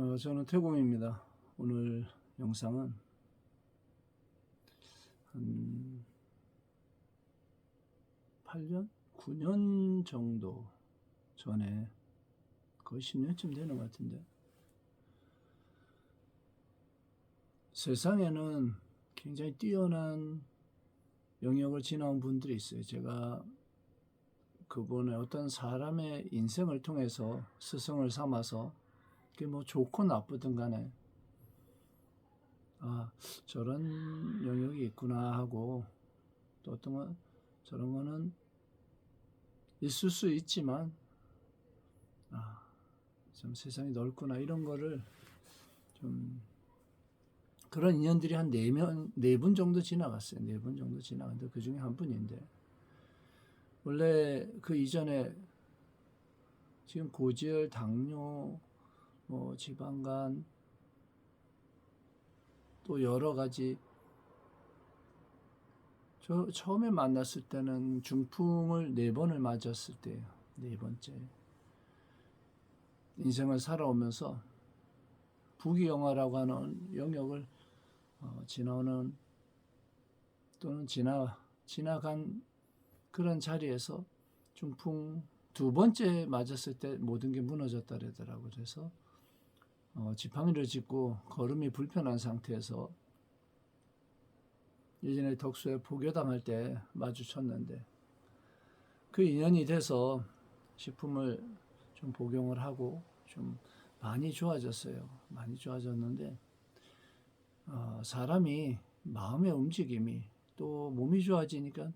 저는 태공입니다. 오늘 영상은 한 8년? 9년 정도 전에, 거의 10년쯤 되는 것 같은데, 세상에는 굉장히 뛰어난 영역을 지나온 분들이 있어요. 제가 그분의 어떤 사람의 인생을 통해서 스승을 삼아서, 그게 뭐 좋고 나쁘든 간에, 아, 저런 영역이 있구나 하고, 또 어떤 건 저런 거는 있을 수 있지만, 참 세상이 넓구나, 이런 거를 좀, 그런 인연들이 한 네 분 정도 지나갔어요. 네 분 정도 지나갔는데, 그 중에 한 분인데, 원래 그 이전에 지금 고지혈, 당뇨, 뭐 지방간, 또 여러 가지, 저 처음에 만났을 때는 중풍을 4번을 맞았을 때예요. 4번째. 인생을 살아오면서 부귀영화라고 하는 영역을 지나오는, 또는 지나간 그런 자리에서 중풍 2번째 맞았을 때 모든 게 무너졌다 그러더라고요. 그래서 지팡이를 짚고 걸음이 불편한 상태에서, 예전에 덕수에 포교당할 때 마주쳤는데, 그 인연이 돼서 식품을 좀 복용을 하고 좀 많이 좋아졌어요. 많이 좋아졌는데, 사람이 마음의 움직임이, 또 몸이 좋아지니까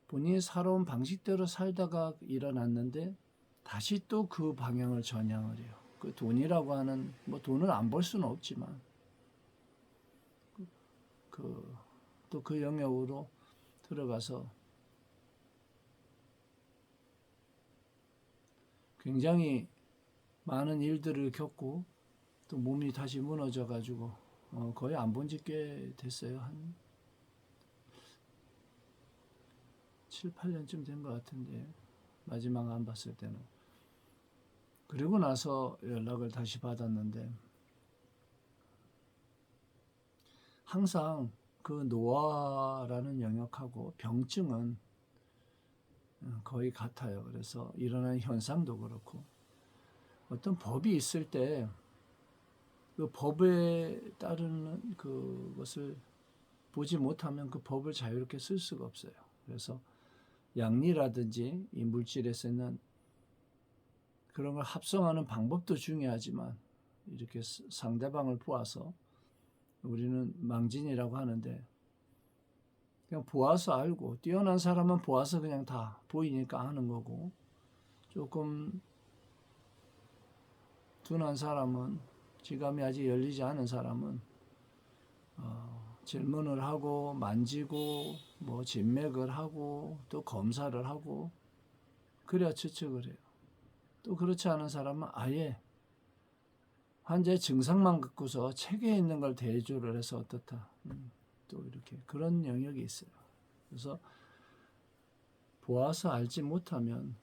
본인이 살아온 방식대로 살다가 일어났는데 다시 또 그 방향을 전향을 해요. 그 돈이라고 하는, 뭐 돈을 안 벌 수는 없지만, 또 그 영역으로 들어가서 굉장히 많은 일들을 겪고, 또 몸이 다시 무너져 가지고 거의 안 본 지 꽤 됐어요. 한 7, 8년쯤 된 것 같은데, 마지막 안 봤을 때는. 그리고 나서 연락을 다시 받았는데, 항상 그 노화라는 영역하고 병증은 거의 같아요. 그래서 일어나는 현상도 그렇고, 어떤 법이 있을 때 그 법에 따르는 그것을 보지 못하면 그 법을 자유롭게 쓸 수가 없어요. 그래서 양리라든지 이 물질에 쓰는 그런 걸 합성하는 방법도 중요하지만, 이렇게 상대방을 보아서, 우리는 망진이라고 하는데, 그냥 보아서 알고, 뛰어난 사람은 보아서 그냥 다 보이니까 하는 거고, 조금 둔한 사람은, 지감이 아직 열리지 않은 사람은 질문을 하고 만지고 뭐 진맥을 하고 또 검사를 하고 그래야 추측을 해요. 또 그렇지 않은 사람은 아예 환자의 증상만 갖고서 책에 있는 걸 대조를 해서 어떻다. 또 이렇게 그런 영역이 있어요. 그래서 보아서 알지 못하면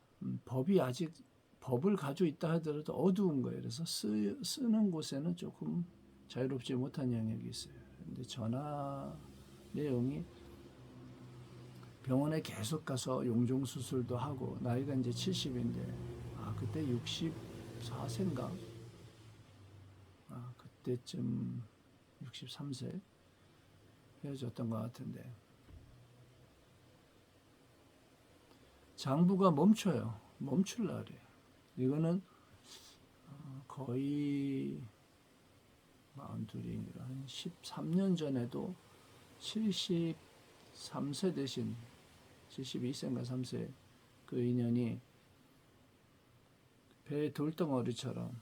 법이 아직, 법을 가지고 있다 하더라도 어두운 거예요. 그래서 쓰는 곳에는 조금 자유롭지 못한 영역이 있어요. 근데 전화 내용이, 병원에 계속 가서 용종 수술도 하고, 나이가 이제 70인데, 그때 64세인가? 그때쯤 63세 헤어졌던 것 같은데, 장부가 멈춰요. 멈출라 그래요. 이거는 거의 42이니까 한 13년 전에도 73세 대신 72세인가 3세 그 인연이 배의 돌덩어리처럼,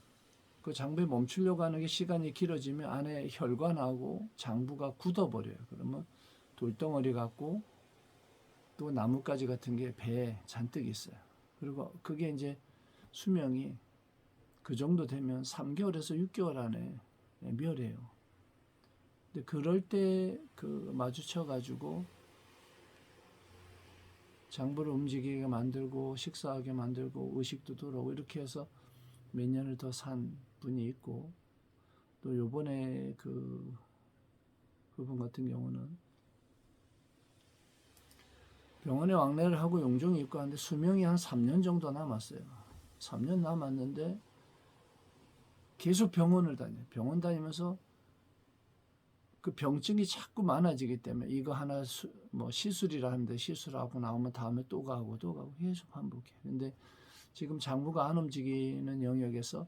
그 장부에 멈추려고 하는 게 시간이 길어지면 안에 혈관하고 장부가 굳어버려요. 그러면 돌덩어리 같고, 또 나뭇가지 같은 게 배에 잔뜩 있어요. 그리고 그게 이제 수명이 그 정도 되면 3개월에서 6개월 안에 멸해요. 근데 그럴 때 마주쳐가지고 장부를 움직이게 만들고, 식사하게 만들고, 의식도 들어오고, 이렇게 해서 몇 년을 더 산 분이 있고, 또 요번에 그분 같은 경우는 병원에 왕래를 하고 용종이 있고 하는데 수명이 한 3년 정도 남았어요. 3년 남았는데 계속 병원을 다녀요. 병원 다니면서 그 병증이 자꾸 많아지기 때문에 이거 하나 뭐 시술이라 하는데 시술하고 나오면 다음에 또 가고 계속 반복해. 근데 지금 장부가 안 움직이는 영역에서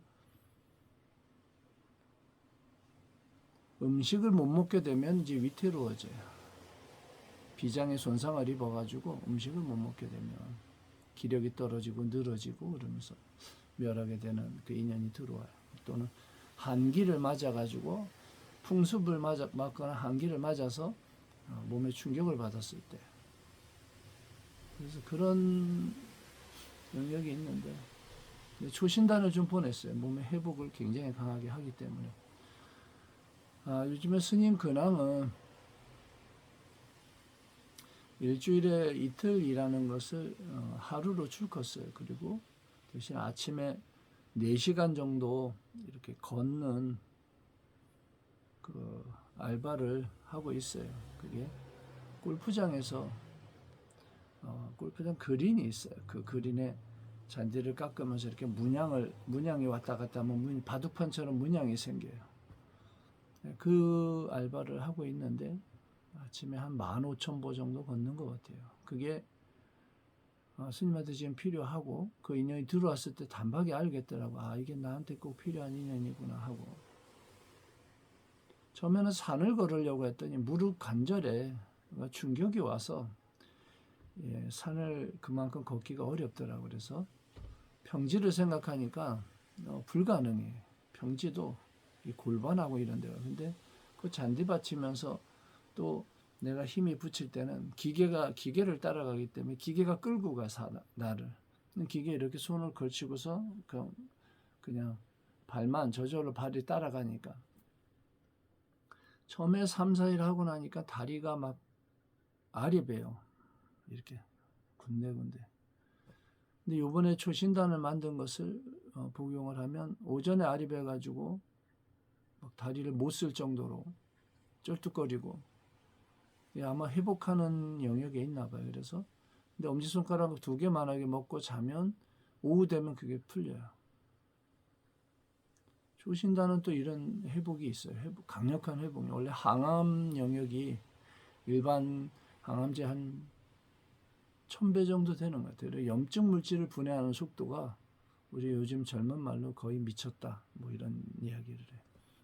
음식을 못 먹게 되면 이제 위태로워져요. 비장의 손상을 입어가지고 음식을 못 먹게 되면 기력이 떨어지고 늘어지고 그러면서 멸하게 되는 그 인연이 들어와요. 또는 한기를 맞아가지고 풍습을 맞거나 한기를 맞아서 몸에 충격을 받았을 때, 그래서 그런 영역이 있는데 초신단을 좀 보냈어요. 몸의 회복을 굉장히 강하게 하기 때문에. 요즘에 스님 근황은 일주일에 이틀 일하는 것을 하루로 줄였어요. 그리고 대신 아침에 4시간 정도 이렇게 걷는 그 알바를 하고 있어요. 그게 골프장에서 골프장 그린이 있어요. 그 그린에 잔디를 깎으면서 이렇게 문양이 왔다 갔다 하면 바둑판처럼 문양이 생겨요. 그 알바를 하고 있는데 아침에 한 15,000보 정도 걷는 것 같아요. 그게 스님한테 지금 필요하고 그 인연이 들어왔을 때 단박에 알겠더라고. 이게 나한테 꼭 필요한 인연이구나 하고. 처음에는 산을 걸으려고 했더니 무릎 관절에 충격이 와서 산을 그만큼 걷기가 어렵더라고. 그래서 평지를 생각하니까 불가능해. 평지도 이 골반하고 이런 데가. 근데 그 잔디 받치면서 또 내가 힘이 붙일 때는 기계를 따라가기 때문에 기계가 끌고 가 나를. 기계에 이렇게 손을 걸치고서 그냥 발만 저절로 발이 따라가니까. 처음에 3, 4일 하고 나니까 다리가 막 아리배요. 이렇게 군데군데. 근데 요번에 초신단을 만든 것을 복용을 하면 오전에 아리배 가지고 막 다리를 못 쓸 정도로 쩔뚝거리고, 아마 회복하는 영역에 있나 봐요. 그래서 근데 엄지손가락 2개 만하게 먹고 자면 오후 되면 그게 풀려요. 초신단은 또 이런 회복이 있어요. 강력한 회복이. 원래 항암 영역이 일반 항암제 한 1000배 정도 되는 것 같아요. 염증 물질을 분해하는 속도가 우리 요즘 젊은 말로 거의 미쳤다. 뭐 이런 이야기를 해요.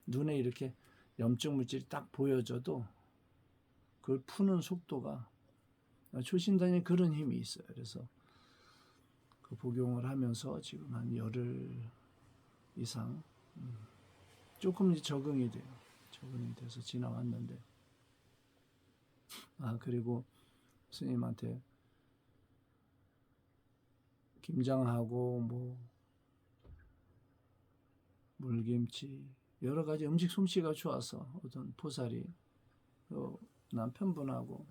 눈에 이렇게 염증 물질이 딱 보여져도 그걸 푸는 속도가, 초신단에 그런 힘이 있어요. 그래서 그 복용을 하면서 지금 한 열흘 이상 조금 적응이 돼요. 적응이 돼서 지나왔는데, 그리고 스님한테 김장하고 뭐 물김치 여러 가지 음식 솜씨가 좋아서 어떤 보살이 남편분하고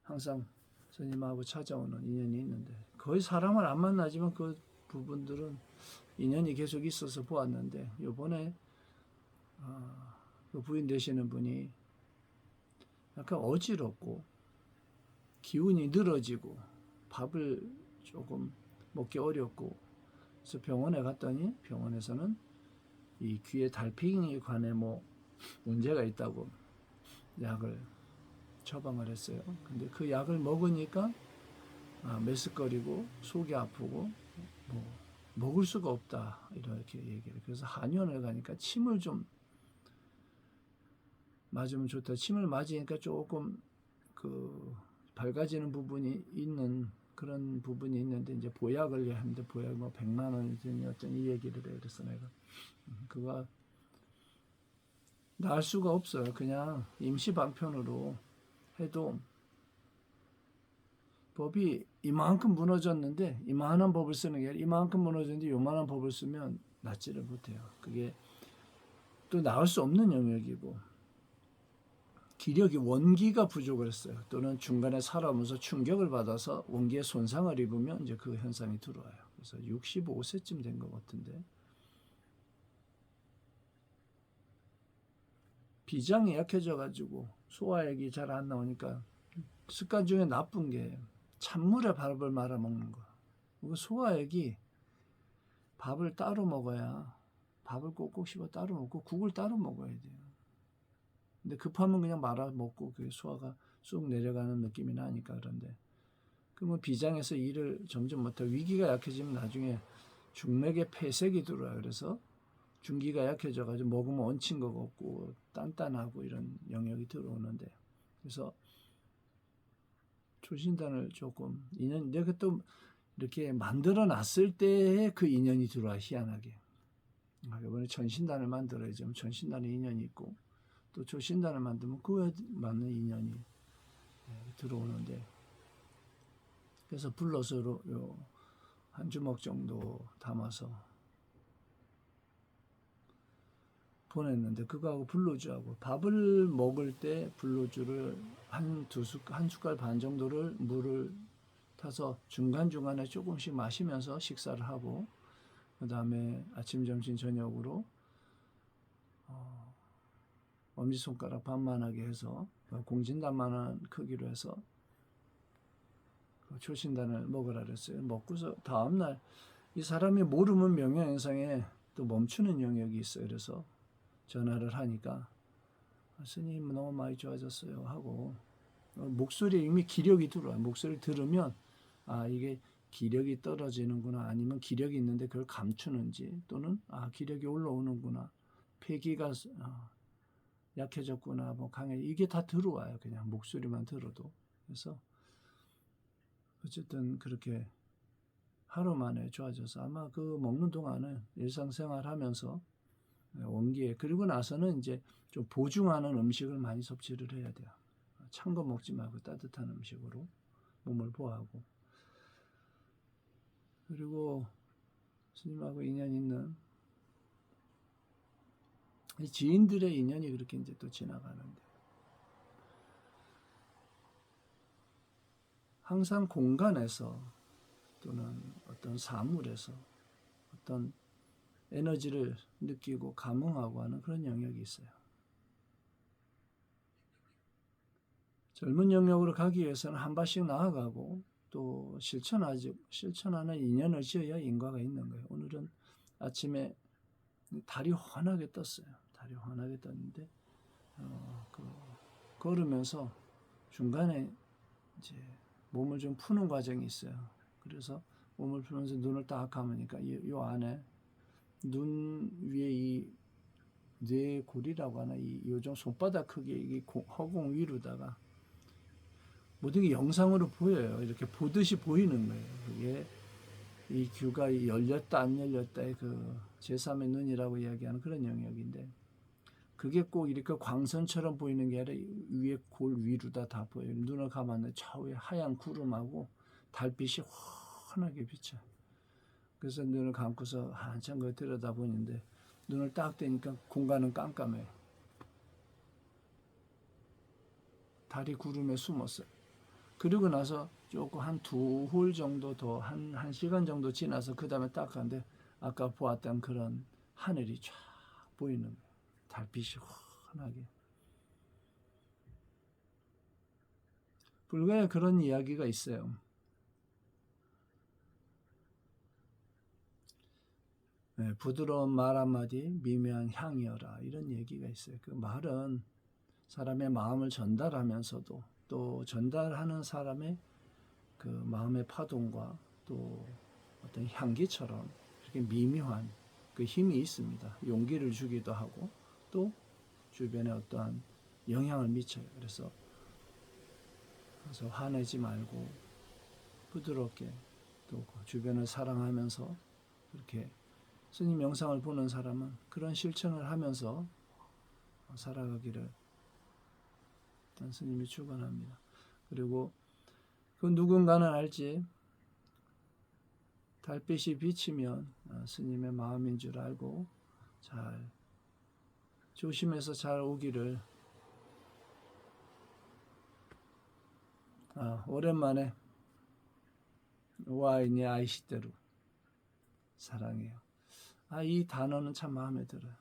항상 스님하고 찾아오는 인연이 있는데, 거의 사람을 안 만나지만 그 부분들은 인연이 계속 있어서 보았는데, 요번에 그 부인 되시는 분이 약간 어지럽고 기운이 늘어지고 밥을 조금 먹기 어렵고, 그래서 병원에 갔더니 병원에서는 이 귀에 달팽이에 관해 뭐 문제가 있다고 약을 처방을 했어요. 근데 그 약을 먹으니까 메스꺼리고 속이 아프고 뭐 먹을 수가 없다 이렇게 얘기를. 그래서 한의원을 가니까 침을 좀 맞으면 좋다. 침을 맞으니까 조금 밝아지는 부분이 있는 그런 부분이 있는데, 이제 보약을 하는데 보약 뭐 100만 원이 되니 어떤 이 얘기를 해. 그래서 내가 그거 나을 수가 없어요. 그냥 임시 방편으로 해도 법이 이만큼 무너졌는데, 이만한 법을 쓰는 게 아니라 이만큼 무너졌는데 요만한 법을 쓰면 낫지를 못해요. 그게 또 나을 수 없는 영역이고, 기력이 원기가 부족을 했어요. 또는 중간에 살아오면서 충격을 받아서 원기에 손상을 입으면 이제 그 현상이 들어와요. 그래서 65세쯤 된 것 같은데 비장이 약해져가지고 소화액이 잘 안 나오니까 습관 중에 나쁜 게 찬물에 밥을 말아 먹는 거. 그 소화액이 밥을 따로 먹어야 밥을 꼭꼭 씹어 따로 먹고 국을 따로 먹어야 돼요. 근데 급하면 그냥 말아 먹고 그 소화가 쑥 내려가는 느낌이 나니까 그런데 그러면 비장에서 일을 점점 못하고 위기가 약해지면 나중에 중맥에 폐색이 들어와요. 그래서 중기가 약해져가지고 먹으면 얹힌 것 같고 단단하고 이런 영역이 들어오는데 그래서 초신단을 조금 인연 내가 또 이렇게 만들어 놨을 때에 그 인연이 들어와 희한하게 이번에 전신단을 만들어야지 전신단에 인연이 있고 또 초신단을 만들면 그에 맞는 인연이 들어오는데 그래서 불러서 한 주먹 정도 담아서 보냈는데 그거하고 불로주하고 밥을 먹을 때 불로주를 한 숟갈 반 정도를 물을 타서 중간중간에 조금씩 마시면서 식사를 하고 그 다음에 아침, 점심, 저녁으로 엄지손가락 반만하게 해서 공진단만한 크기로 해서 초신단을 먹으라 그랬어요. 먹고서 다음날 이 사람이 모르면 명예현상에 또 멈추는 영역이 있어요. 그래서 전화를 하니까 스님 너무 많이 좋아졌어요 하고 목소리에 이미 기력이 들어와요. 목소리를 들으면 아 이게 기력이 떨어지는구나 아니면 기력이 있는데 그걸 감추는지 또는 아 기력이 올라오는구나 폐기가 약해졌구나 뭐 강해 이게 다 들어와요. 그냥 목소리만 들어도. 그래서 어쨌든 그렇게 하루 만에 좋아져서 아마 그 먹는 동안은 일상생활 하면서 원기에 그리고 나서는 이제 좀 보충하는 음식을 많이 섭취를 해야 돼요. 찬 거 먹지 말고 따뜻한 음식으로 몸을 보호하고 그리고 스님하고 인연 있는 지인들의 인연이 그렇게 이제 또 지나가는데 항상 공간에서 또는 어떤 사물에서 어떤 에너지를 느끼고 감흥하고 하는 그런 영역이 있어요. 젊은 영역으로 가기 위해서는 한 발씩 나아가고 또 실천하는 인연을 지어야 인과가 있는 거예요. 오늘은 아침에 달이 환하게 떴어요. 달이 환하게 떴는데 걸으면서 중간에 이제 몸을 좀 푸는 과정이 있어요. 그래서 몸을 풀면서 눈을 딱 감으니까 이 안에 눈 위에 이 뇌골이라고 하나 이 요정 손바닥 크기의 이 허공 위로다가 모든 게 영상으로 보여요. 이렇게 보듯이 보이는 거예요. 그게 이 귀가 열렸다 안 열렸다의 그 제3의 눈이라고 이야기하는 그런 영역인데 그게 꼭 이렇게 광선처럼 보이는 게 아니라 위에 골 위로다 다 보여요. 눈을 감았는데 좌우에 하얀 구름하고 달빛이 환하게 비쳐. 그래서 눈을 감고서 한참 그 들여다보는데 눈을 딱 떼니까 공간은 깜깜해요. 달이 구름에 숨었어요. 그리고 나서 조금 한 2홀 정도 더, 한 시간 정도 지나서 그 다음에 딱 가는데 아까 보았던 그런 하늘이 쫙 보이는 거예요. 달빛이 환하게. 불가에 그런 이야기가 있어요. 네, 부드러운 말 한마디, 미묘한 향이어라. 이런 얘기가 있어요. 그 말은 사람의 마음을 전달하면서도 또 전달하는 사람의 그 마음의 파동과 또 어떤 향기처럼 이렇게 미묘한 그 힘이 있습니다. 용기를 주기도 하고 또 주변에 어떠한 영향을 미쳐요. 그래서 화내지 말고 부드럽게 또 주변을 사랑하면서 그렇게 스님 영상을 보는 사람은 그런 실천을 하면서 살아가기를 스님이 축원합니다. 그리고 그 누군가는 알지 달빛이 비치면 스님의 마음인 줄 알고 잘 조심해서 잘 오기를 오랜만에 와인이 아이시대로 사랑해요. 이 단어는 참 마음에 들어요.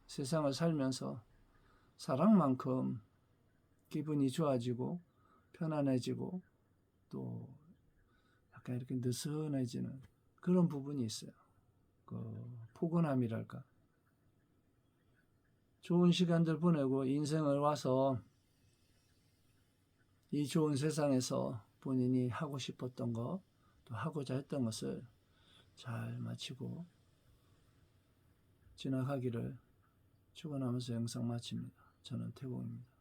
세상을 살면서 사랑만큼 기분이 좋아지고 편안해지고 또 약간 이렇게 느슨해지는 그런 부분이 있어요. 그 포근함이랄까. 좋은 시간들 보내고 인생을 와서 이 좋은 세상에서 본인이 하고 싶었던 거, 또 하고자 했던 것을 잘 마치고 지나가기를 축원하면서 영상 마칩니다. 저는 태공입니다.